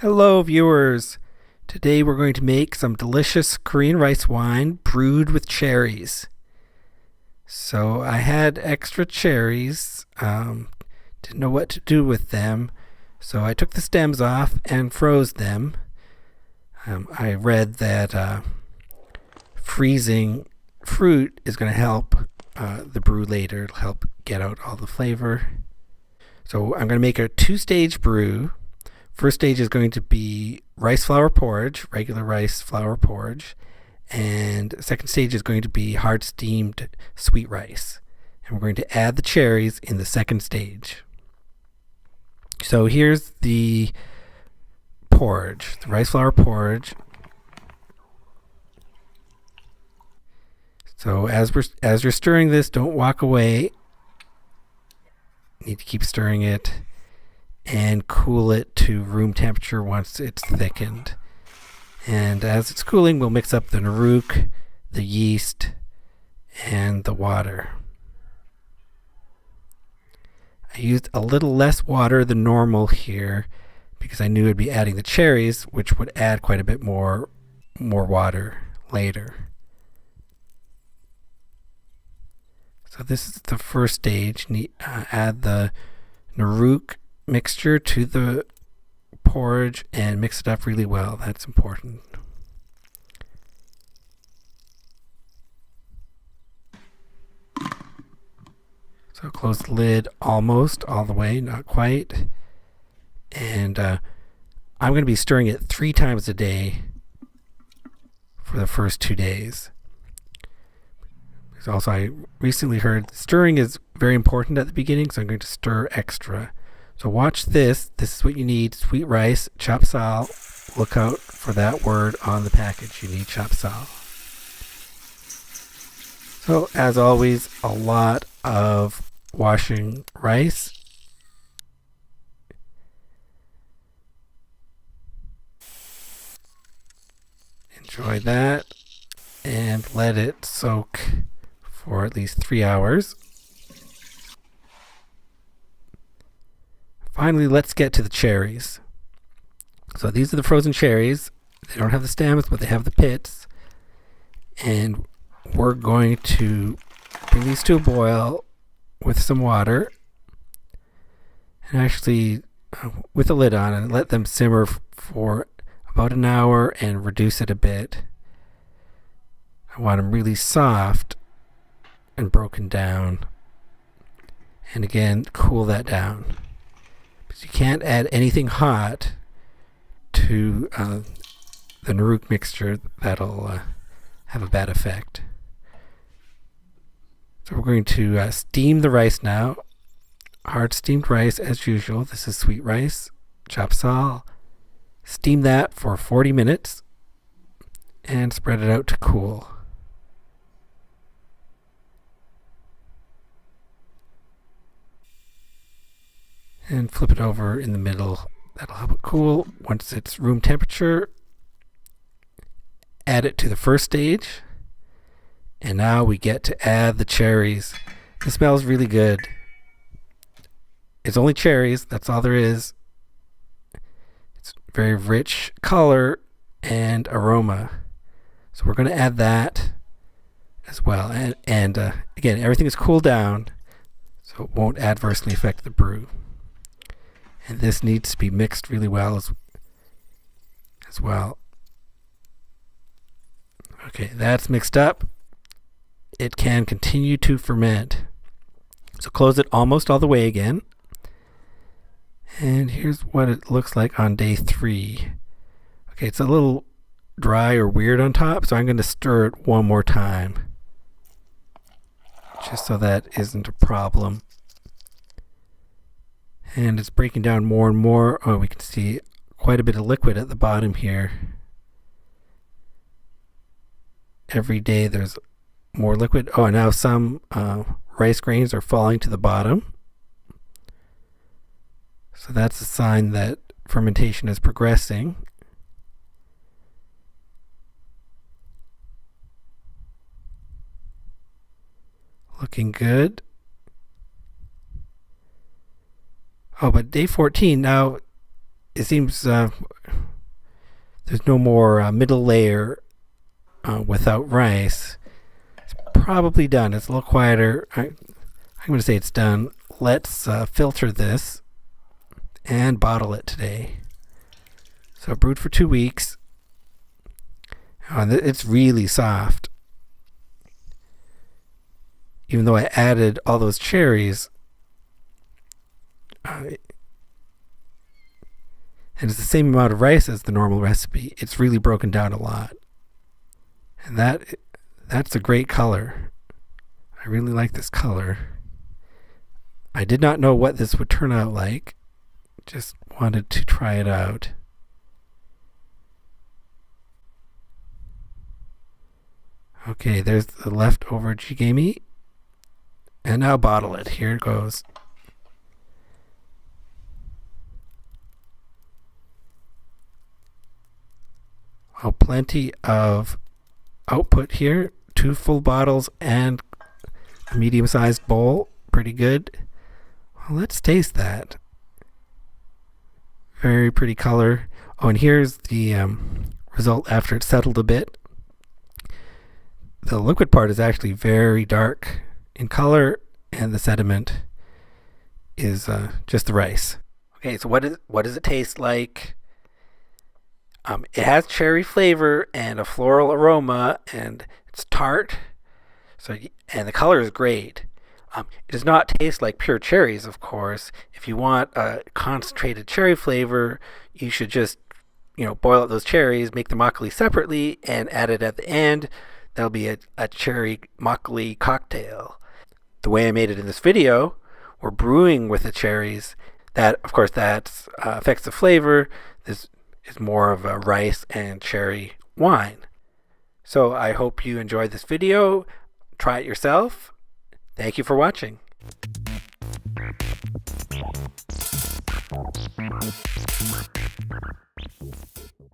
Hello, viewers. Today we're going to make some delicious Korean rice wine brewed with cherries. So I had extra cherries, didn't know what to do with them, so I took the stems off and froze them. I read that freezing fruit is going to help the brew later. It'll help get out all the flavor. So I'm going to make a two-stage brew. First stage is going to be rice flour porridge, regular rice flour porridge, and second stage is going to be hard steamed sweet rice. And we're going to add the cherries in the second stage. So here's the porridge, the rice flour porridge. So as you're stirring this, don't walk away. You need to keep stirring it and cool it to room temperature once it's thickened. And as it's cooling, we'll mix up the naruk, the yeast, and the water. I used a little less water than normal here because I knew I'd be adding the cherries, which would add quite a bit more water later. So this is the first stage. Add the naruk mixture to the porridge and mix it up really well. That's important. So close the lid almost all the way, not quite. And I'm going to be stirring it 3 times a day for the first 2 days. Because also I recently heard stirring is very important at the beginning, so I'm going to stir extra. So watch this. This is what you need. Sweet rice, chop sal. Look out for that word on the package. You need chop sal. So as always, a lot of washing rice. Enjoy that. And let it soak for at least 3 hours. Finally, let's get to the cherries. So these are the frozen cherries. They don't have the stems, but they have the pits. And we're going to bring these to a boil with some water. And actually, with the lid on, and let them simmer for about an hour and reduce it a bit. I want them really soft and broken down. And again, cool that down. You can't add anything hot to the naruk mixture. That'll have a bad effect. So we're going to steam the rice now. Hard steamed rice as usual. This is sweet rice, chop sal. Steam that for 40 minutes and spread it out to cool. And flip it over in the middle. That'll help it cool. Once it's room temperature, add it to the first stage. And now we get to add the cherries. It smells really good. It's only cherries. That's all there is. It's very rich color and aroma. So we're going to add that as well. And again, everything is cooled down, so it won't adversely affect the brew. And this needs to be mixed really well as well. Okay, that's mixed up. It can continue to ferment. So close it almost all the way again. And here's what it looks like on day 3. Okay, it's a little dry or weird on top, so I'm going to stir it one more time, just so that isn't a problem. And it's breaking down more and more. Oh, we can see quite a bit of liquid at the bottom here. Every day there's more liquid. Oh, and now some rice grains are falling to the bottom. So that's a sign that fermentation is progressing. Looking good. Oh, but day 14 now, it seems there's no more middle layer without rice. It's probably done. It's a little quieter. I'm going to say it's done. Let's filter this and bottle it today. So brewed for 2 weeks. It's really soft. Even though I added all those cherries, and it's the same amount of rice as the normal recipe, it's really broken down a lot. And that's a great color. I really like this color. I did not know what this would turn out like. Just wanted to try it out. Okay, there's the leftover jigemi. And now bottle it. Here it goes. Oh, plenty of output here. 2 full bottles and a medium-sized bowl. Pretty good. Well, let's taste that. Very pretty color. Oh, and here's the result after it's settled a bit. The liquid part is actually very dark in color, and the sediment is just the rice. Okay, so what does it taste like? It has cherry flavor and a floral aroma, and it's tart. And the color is great. It does not taste like pure cherries, of course. If you want a concentrated cherry flavor, you should just boil up those cherries, make the makgeolli separately, and add it at the end. That'll be a cherry makgeolli cocktail. The way I made it in this video, we're brewing with the cherries. That, of course, that affects the flavor. This is more of a rice and cherry wine. So I hope you enjoyed this video. Try it yourself. Thank you for watching.